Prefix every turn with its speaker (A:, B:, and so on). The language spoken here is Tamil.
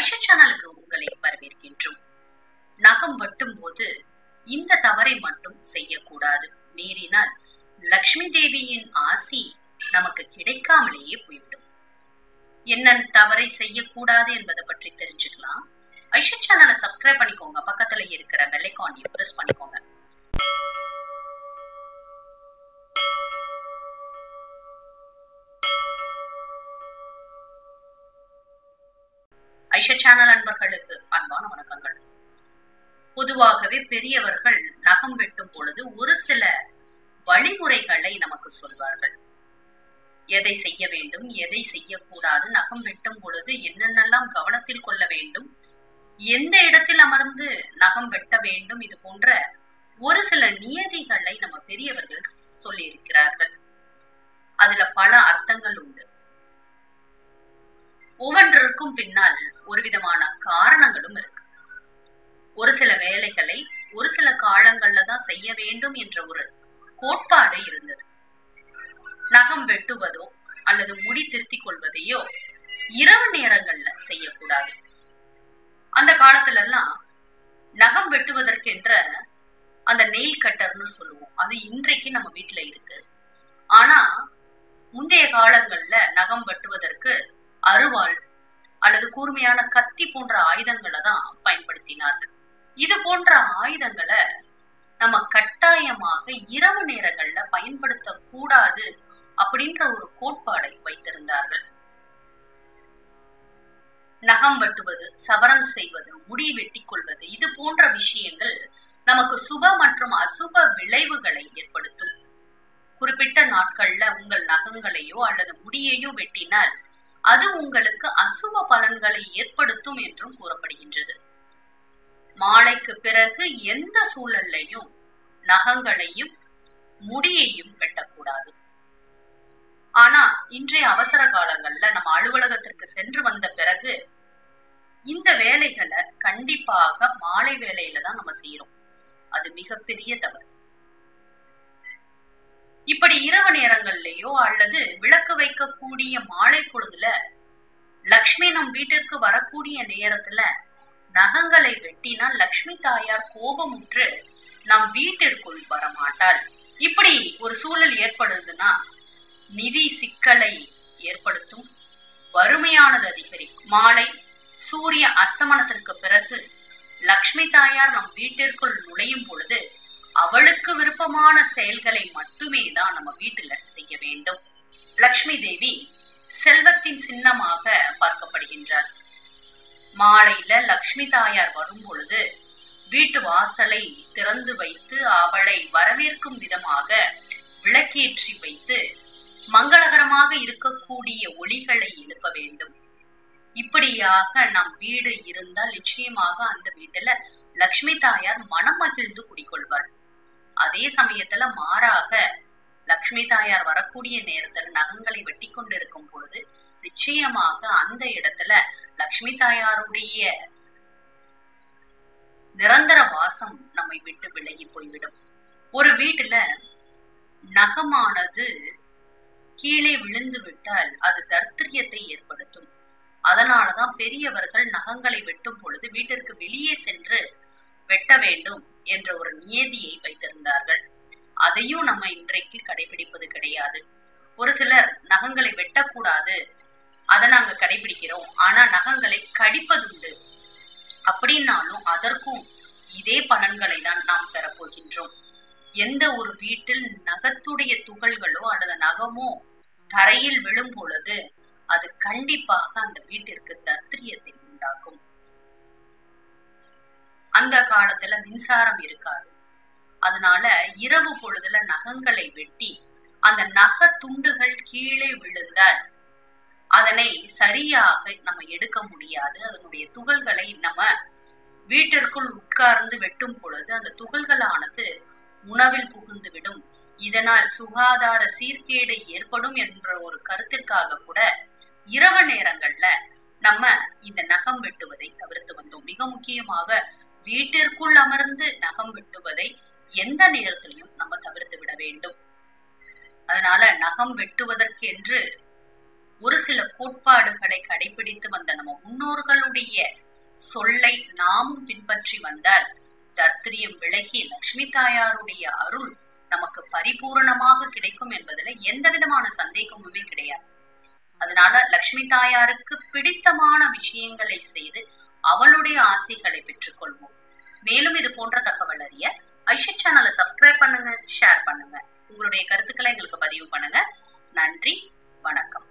A: ஐஷா சேனலுக்கு உங்களை வரவேற்கின்றோம். நகம் வெட்டும் போது இந்த தவறை மட்டும் செய்யக்கூடாது. மீறினால் லக்ஷ்மி தேவியின் ஆசி நமக்கு கிடைக்காமலேயே போய்விடும். என்ன தவறை செய்யக்கூடாது என்பதை பற்றி தெரிஞ்சுக்கலாம். ஐஷா சேனலை சப்ஸ்கிரைப் பண்ணிக்கோங்க. பக்கத்துல இருக்கிற பெல் ஐகானையும் பிரஸ் பண்ணிக்கோங்க. ஐஷா சேனல் அன்பர்களுக்கு அன்பான வணக்கங்கள். பொதுவாகவே பெரியவர்கள் நகம் வெட்டும் பொழுது ஒரு சில வழிமுறைகளை நமக்கு சொல்வார்கள். எதை செய்ய வேண்டும், எதை செய்யக்கூடாது, நகம் வெட்டும் பொழுது என்னென்னலாம் கவனத்தில் கொள்ள வேண்டும், எந்த இடத்தில் அமர்ந்து நகம் வெட்ட வேண்டும், இது போன்ற ஒரு சில நியதிகளை நம்ம பெரியவர்கள் சொல்லி இருக்கிறார்கள். அதுல பல அர்த்தங்கள் உண்டு. ஒவ்வொன்றிற்கும் பின்னால் ஒரு விதமான காரணங்களும் இருக்கு. ஒரு சில வேலைகளை ஒரு சில காலங்கள்ல தான் செய்ய வேண்டும் என்ற ஒரு கோட்பாடு இருந்தது. நகம் வெட்டுவதோ அல்லது முடி திருத்திக் கொள்வதையோ இரவு நேரங்கள்ல செய்யக்கூடாது. அந்த காலத்துல எல்லாம் நகம் வெட்டுவதற்கென்ற அந்த நெயில் கட்டர்னு சொல்லுவோம், அது இன்றைக்கு நம்ம வீட்டுல இருக்கு. ஆனா முந்தைய காலங்கள்ல நகம் வெட்டுவதற்கு அருவாள் அல்லது கூர்மையான கத்தி போன்ற ஆயுதங்களை தான் பயன்படுத்தினார்கள். இது போன்ற ஆயுதங்களை நம்ம கட்டாயமாக இரவு நேரங்கள்ல பயன்படுத்த கூடாது அப்படின்ற ஒரு கோட்பாடை வைத்திருந்தார்கள். நகம் வெட்டுவது, சவரம் செய்வது, முடி வெட்டி கொள்வது, இது போன்ற விஷயங்கள் நமக்கு சுப மற்றும் அசுப விளைவுகளை ஏற்படுத்தும். குறிப்பிட்ட நாட்கள்ல உங்கள் நகங்களையோ அல்லது முடியையோ வெட்டினால் அது உங்களுக்கு அசுப பலன்களை ஏற்படுத்தும் என்றும் கூறப்படுகின்றது. மாலைக்கு பிறகு எந்த சூழல்லையும் நகங்களையும் முடியையும் வெட்டக்கூடாது. ஆனா இன்றைய அவசர காலங்கள்ல நம்ம அலுவலகத்திற்கு சென்று வந்த பிறகு இந்த வேலைகளை கண்டிப்பாக மாலை வேலையில தான் நம்ம செய்யறோம். அது மிகப்பெரிய தவறு. இப்படி இரவு நேரங்கள்லயோ அல்லது விளக்கு வைக்கக்கூடிய மாலை பொழுதுல லக்ஷ்மி நம் வீட்டிற்கு வரக்கூடிய நேரத்துல நகங்களை வெட்டினால் லக்ஷ்மி தாயார் கோபமுற்று நம் வீட்டிற்குள் வரமாட்டாள். இப்படி ஒரு சூழல் ஏற்படுதுன்னா நிதி சிக்கலை ஏற்படுத்தும், வறுமையானது அதிகரிக்கும். மாலை சூரிய அஸ்தமனத்திற்கு பிறகு லக்ஷ்மி தாயார் நம் வீட்டிற்குள் நுழையும் பொழுது அவளுக்கு விருப்பமான செயல்களை மட்டுமே தான் நம்ம வீட்டுல செய்ய வேண்டும். லக்ஷ்மி தேவி செல்வத்தின் சின்னமாக பார்க்கப்படுகின்றார். மாலையில லக்ஷ்மி தாயார் வரும் பொழுது வீட்டு வாசலை திறந்து வைத்து அவளை வரவேற்கும் விதமாக விளக்கேற்றி வைத்து மங்களகரமாக இருக்கக்கூடிய ஒளிகளை எழுப்ப வேண்டும். இப்படியாக நம் வீடு இருந்தால் நிச்சயமாக அந்த வீட்டுல லக்ஷ்மி தாயார் மனம் மகிழ்ந்து குடிக்கொள்வாள். அதே சமயத்துல மாறாக லக்ஷ்மி தாயார் வரக்கூடிய நேரத்துல நகங்களை வெட்டி கொண்டிருக்கும் பொழுது நிச்சயமாக அந்த இடத்துல லக்ஷ்மி தாயாருடைய நிரந்தர வாசம் நம்மை விட்டு விலகி போய்விடும். ஒரு வீட்டுல நகமானது கீழே விழுந்து விட்டால் அது தர்த்திரியத்தை ஏற்படுத்தும். அதனாலதான் பெரியவர்கள் நகங்களை வெட்டும் பொழுது வீட்டிற்கு வெளியே சென்று வெட்ட வேண்டும் என்ற ஒரு நியதியை வைத்திருந்தார்கள். அதையும் நம்ம இன்றைக்கு கடைபிடிப்பது கிடையாது. ஒரு சிலர் நகங்களை வெட்டக்கூடாது, அதை நாங்க கடைபிடிக்கிறோம், ஆனா நகங்களை கடிப்பதுண்டு. அப்படின்னாலும் அதற்கும் இதே பலன்களை தான் நாம் பெறப்போகின்றோம். எந்த ஒரு வீட்டில் நகத்துடைய துகள்களோ அல்லது நகமோ தரையில் விழும் பொழுது அது கண்டிப்பாக அந்த வீட்டிற்கு தர்த்திரியத்தை உண்டாக்கும். அந்த காலத்துல மின்சாரம் இருக்காது. அதனால இரவு பொழுதுல நகங்களை வெட்டி அந்த நக துண்டுகள் கீழே விழுந்தால் அதனை சரியாக நம்ம எடுக்க முடியாது. அதனுடைய துகள்களை நம்ம வீட்டிற்குள் உட்கார்ந்து வெட்டும் பொழுது அந்த துகள்களானது உணவில் புகுந்து விடும். இதனால் சுகாதார சீர்கேடு ஏற்படும் என்ற ஒரு கருத்திற்காக கூட இரவு நேரங்கள்ல நம்ம இந்த நகம் வெட்டுவதை தவிர்த்து வந்தோம். மிக முக்கியமாக வீட்டிற்குள் அமர்ந்து நகம் வெட்டுவதை எந்த நேரத்திலையும் நம்ம தவிர்த்து விட வேண்டும். அதனால நகம் வெட்டுவதற்கு என்று ஒரு சில கோட்பாடுகளை கடைபிடித்து வந்த நம்ம முன்னோர்களுடைய சொல்லை நாமும் பின்பற்றி வந்தால் தர்த்திரியம் விலகி லட்சுமி தாயாருடைய அருள் நமக்கு பரிபூரணமாக கிடைக்கும் என்பதுல எந்த விதமான சந்தேகமுமே கிடையாது. அதனால லட்சுமி தாயாருக்கு பிடித்தமான விஷயங்களை செய்து அவளுடைய ஆசைகளை பெற்றுக்கொள்வோம். மேலும் இது போன்ற தகவல் அறிய ஐஷித் சேனலை சப்ஸ்கிரைப் பண்ணுங்க, ஷேர் பண்ணுங்க, உங்களுடைய கருத்துக்களை எங்களுக்கு பதிவு பண்ணுங்க. நன்றி, வணக்கம்.